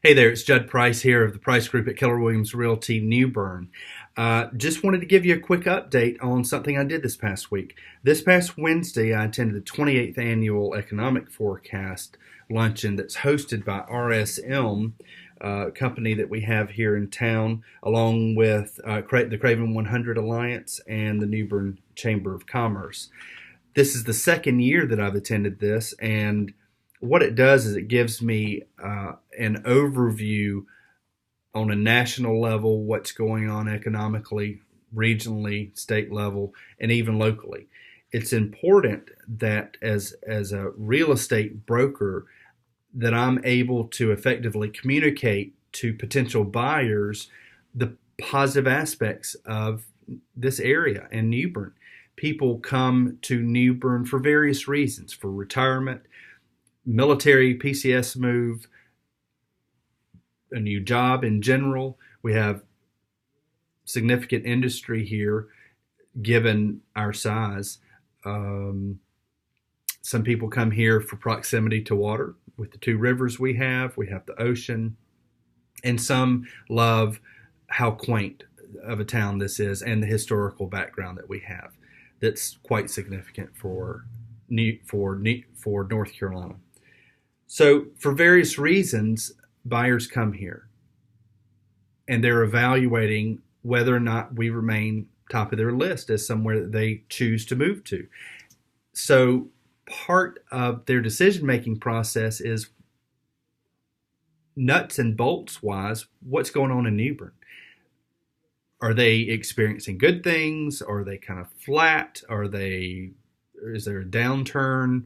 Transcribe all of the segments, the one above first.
Hey there, it's Judd Price here of the Price Group at Keller Williams Realty New Bern. Just wanted to give you a quick update on something I did this past week. This past Wednesday, I attended the 28th Annual Economic Forecast Luncheon that's hosted by RSM, a company that we have here in town, along with the Craven 100 Alliance and the New Bern Chamber of Commerce. This is the second year that I've attended this, and what it does is it gives me an overview on a national level, what's going on economically, regionally, state level, and even locally. It's important that as a real estate broker that I'm able to effectively communicate to potential buyers the positive aspects of this area and New Bern. People come to New Bern for various reasons, for retirement, military PCS move, a new job in general. We have significant industry here given our size. Some people come here for proximity to water with the two rivers we have. We have the ocean, and some love how quaint of a town this is and the historical background that we have. That's quite significant for North Carolina. So for various reasons, buyers come here and they're evaluating whether or not we remain top of their list as somewhere that they choose to move to. So part of their decision-making process is nuts and bolts wise, what's going on in New Bern? Are they experiencing good things? Are they kind of flat? Is there a downturn,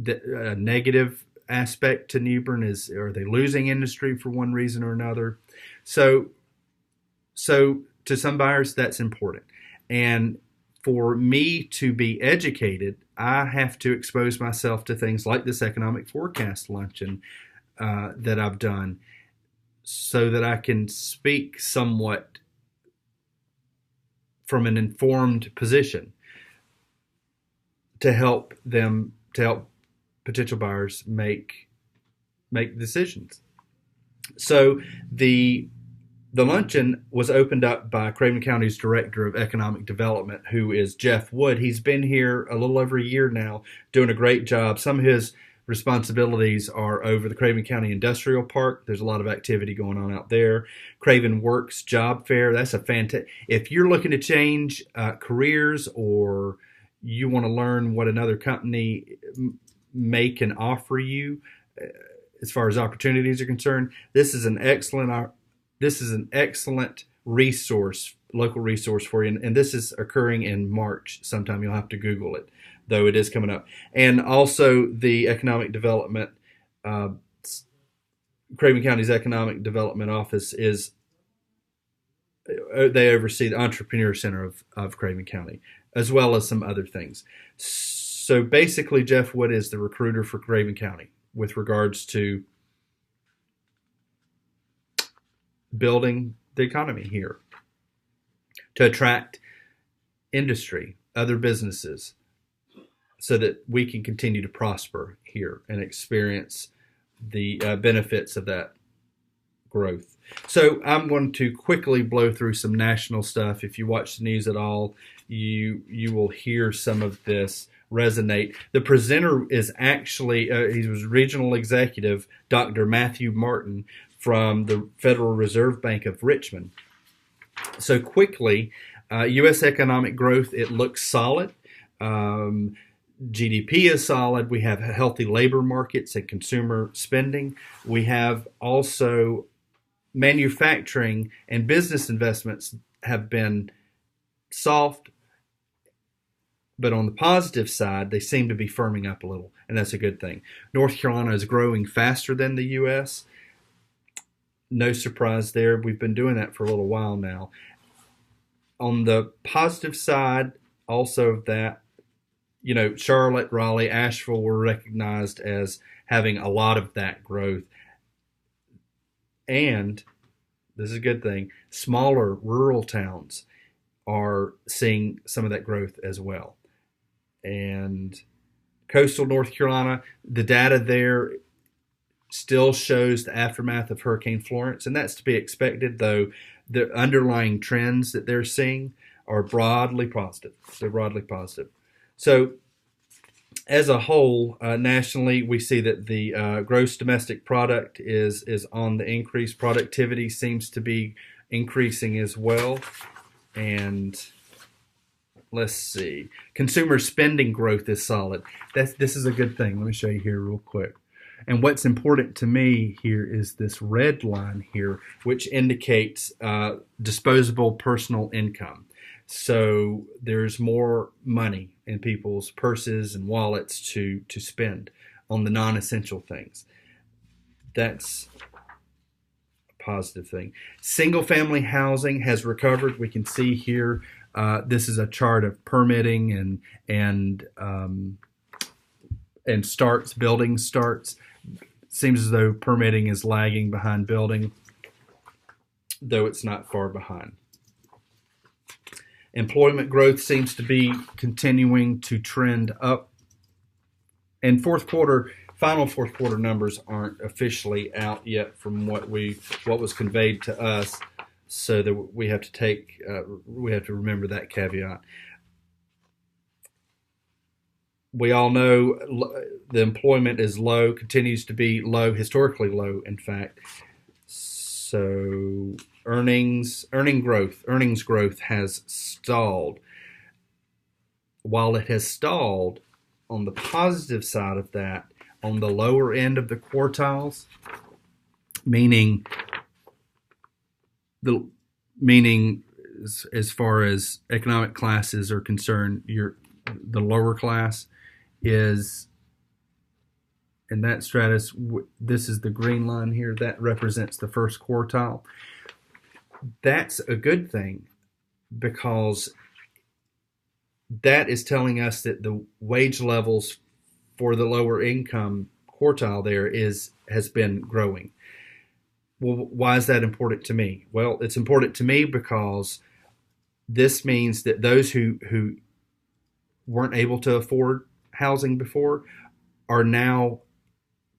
a negative aspect to New Bern? Are they losing industry for one reason or another? So to some buyers, that's important. And for me to be educated, I have to expose myself to things like this economic forecast luncheon that I've done so that I can speak somewhat from an informed position to help potential buyers make decisions. So the luncheon was opened up by Craven County's Director of Economic Development, who is Jeff Wood. He's been here a little over a year now, doing a great job. Some of his responsibilities are over the Craven County Industrial Park. There's a lot of activity going on out there. Craven Works Job Fair. That's a fantastic. If you're looking to change careers, or you want to learn what another company may can offer you as far as opportunities are concerned, this is an excellent resource, local resource for you. And this is occurring in March sometime. You'll have to Google it, though it is coming up. And also the economic development, Craven County's Economic Development Office they oversee the Entrepreneur Center of Craven County, as well as some other things. So basically, Jeff Wood is the recruiter for Craven County with regards to building the economy here, to attract industry, other businesses, so that we can continue to prosper here and experience the benefits of that growth. So I'm going to quickly blow through some national stuff. If you watch the news at all, you will hear some of this resonate. The presenter is actually, he was regional executive, Dr. Matthew Martin from the Federal Reserve Bank of Richmond. So quickly, U.S. economic growth, it looks solid. GDP is solid. We have healthy labor markets and consumer spending. We have also manufacturing and business investments have been soft, but on the positive side, they seem to be firming up a little, and that's a good thing. North Carolina is growing faster than the U.S. No surprise there. We've been doing that for a little while now. On the positive side, also of that, Charlotte, Raleigh, Asheville were recognized as having a lot of that growth. And this is a good thing, smaller rural towns are seeing some of that growth as well. And coastal North Carolina, the data there still shows the aftermath of Hurricane Florence, and that's to be expected, though the underlying trends that they're seeing are broadly positive. They're broadly positive. So as a whole, nationally, we see that the gross domestic product is on the increase. Productivity seems to be increasing as well. And let's see, consumer spending growth is solid. This is a good thing. Let me show you here real quick. And what's important to me here is this red line here, which indicates disposable personal income. So there's more money in people's purses and wallets to spend on the non-essential things. That's a positive thing. Single-family housing has recovered. We can see here, this is a chart of permitting and starts, building starts. Seems as though permitting is lagging behind building, though it's not far behind. Employment growth seems to be continuing to trend up. And final fourth quarter numbers aren't officially out yet from what was conveyed to us, so that we have to remember that caveat. We all know the employment is low, continues to be low, historically low, in fact. So earnings growth has stalled. While it has stalled, on the positive side of that, on the lower end of the quartiles, meaning as far as economic classes are concerned, the lower class is in that stratus. This is the green line here. That represents the first quartile. That's a good thing, because that is telling us that the wage levels for the lower income quartile there has been growing. Well, why is that important to me? Well, it's important to me because this means that those who weren't able to afford housing before are now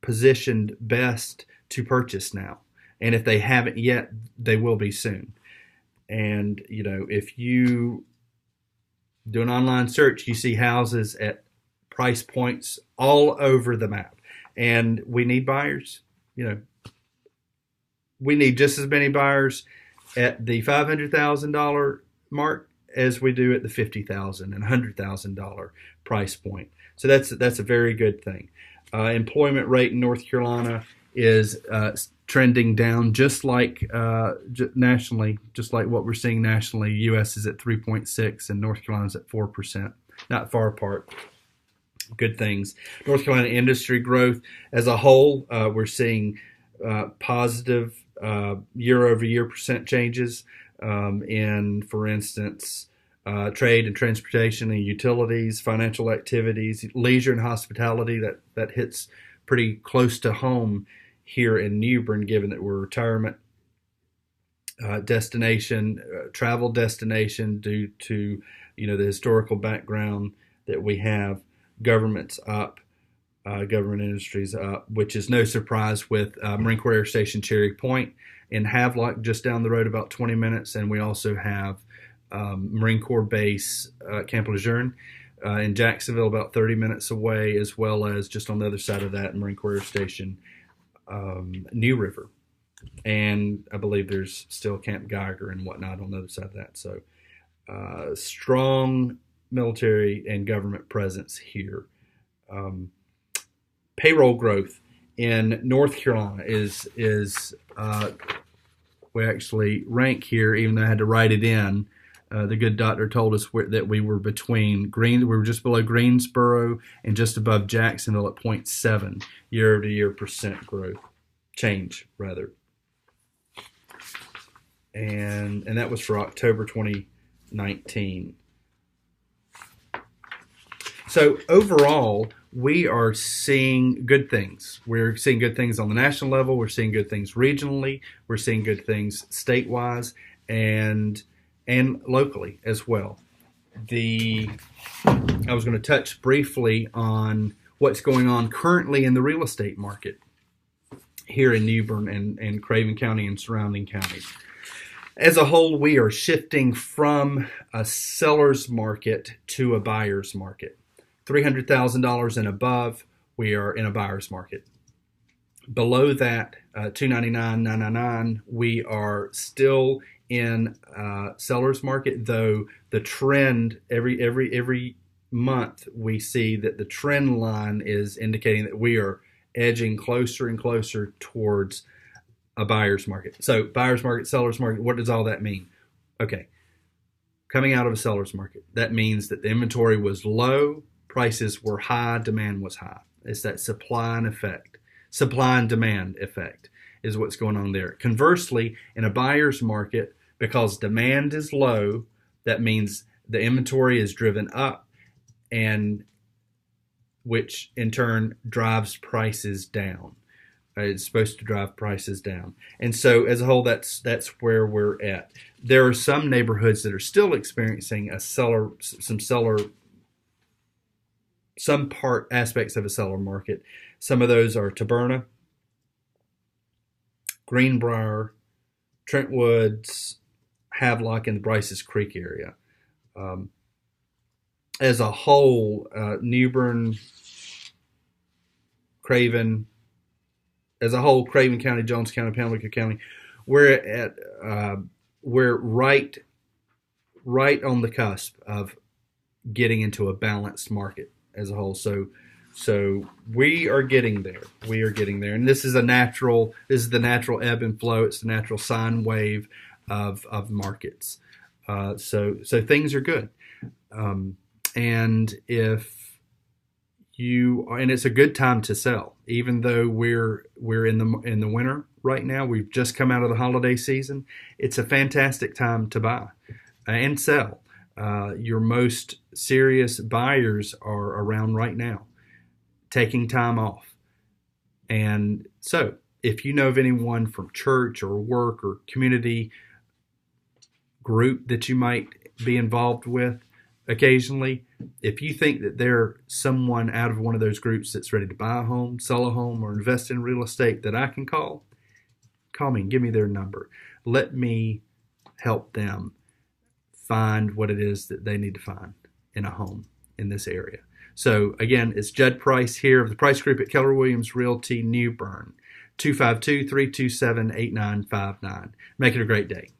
positioned best to purchase now. And if they haven't yet, they will be soon. And, if you do an online search, you see houses at price points all over the map. And we need buyers. We need just as many buyers at the $500,000 mark as we do at the $50,000 and $100,000 price point. So that's a very good thing. Employment rate in North Carolina is trending down, just like nationally, just like what we're seeing nationally. U.S. is at 3.6 and North Carolina is at 4%. Not far apart. Good things. North Carolina industry growth as a whole, we're seeing positive year-over-year percent changes in, for instance, trade and transportation and utilities, financial activities, leisure and hospitality. That hits pretty close to home here in New Bern, given that we're a retirement destination, travel destination due to the historical background that we have. Government's up, government industries up, which is no surprise with Marine Corps Air Station Cherry Point in Havelock, just down the road about 20 minutes, and we also have Marine Corps Base Camp Lejeune in Jacksonville, about 30 minutes away, as well as just on the other side of that, Marine Corps Air Station New River. And I believe there's still Camp Geiger and whatnot on the other side of that. So strong military and government presence here. Payroll growth in North Carolina is we actually rank here, even though I had to write it in. The good doctor told us that we were we were just below Greensboro and just above Jacksonville at 0.7 year-over-year percent growth, change rather. And that was for October 2019. So overall, we are seeing good things. We're seeing good things on the national level. We're seeing good things regionally. We're seeing good things state-wise and locally as well. I was going to touch briefly on what's going on currently in the real estate market. here in New Bern and Craven County and surrounding counties. As a whole, we are shifting from a seller's market to a buyer's market. $300,000 and above, we are in a buyer's market. Below that, $299,000, $999,000, we are still in seller's market, though the trend every month we see that the trend line is indicating that we are edging closer and closer towards a buyer's market. So buyer's market, seller's market, what does all that mean? Okay, coming out of a seller's market, that means that the inventory was low, prices were high, demand was high. It's that supply and demand effect is what's going on there. Conversely, in a buyer's market, because demand is low, that means the inventory is driven up, and which in turn drives prices down. It's supposed to drive prices down. And so as a whole, that's where we're at. There are some neighborhoods that are still experiencing some aspects of a seller market. Some of those are Taberna, Greenbrier, Trentwoods, Havelock, and the Bryces Creek area. As a whole, New Bern, Craven, as a whole, Craven County, Jones County, Pamlico County, we're right on the cusp of getting into a balanced market as a whole. So we are getting there. We are getting there, and this is the natural ebb and flow. It's the natural sine wave of markets. So things are good, and it's a good time to sell, even though we're in the winter right now. We've just come out of the holiday season. It's a fantastic time to buy and sell. Your most serious buyers are around right now, taking time off. And so if you know of anyone from church or work or community group that you might be involved with occasionally, if you think that they're someone out of one of those groups that's ready to buy a home, sell a home, or invest in real estate that I can call me and give me their number. Let me help them find what it is that they need to find in a home in this area. So again, it's Judd Price here of the Price Group at Keller Williams Realty, New Bern, 252-327-8959. Make it a great day.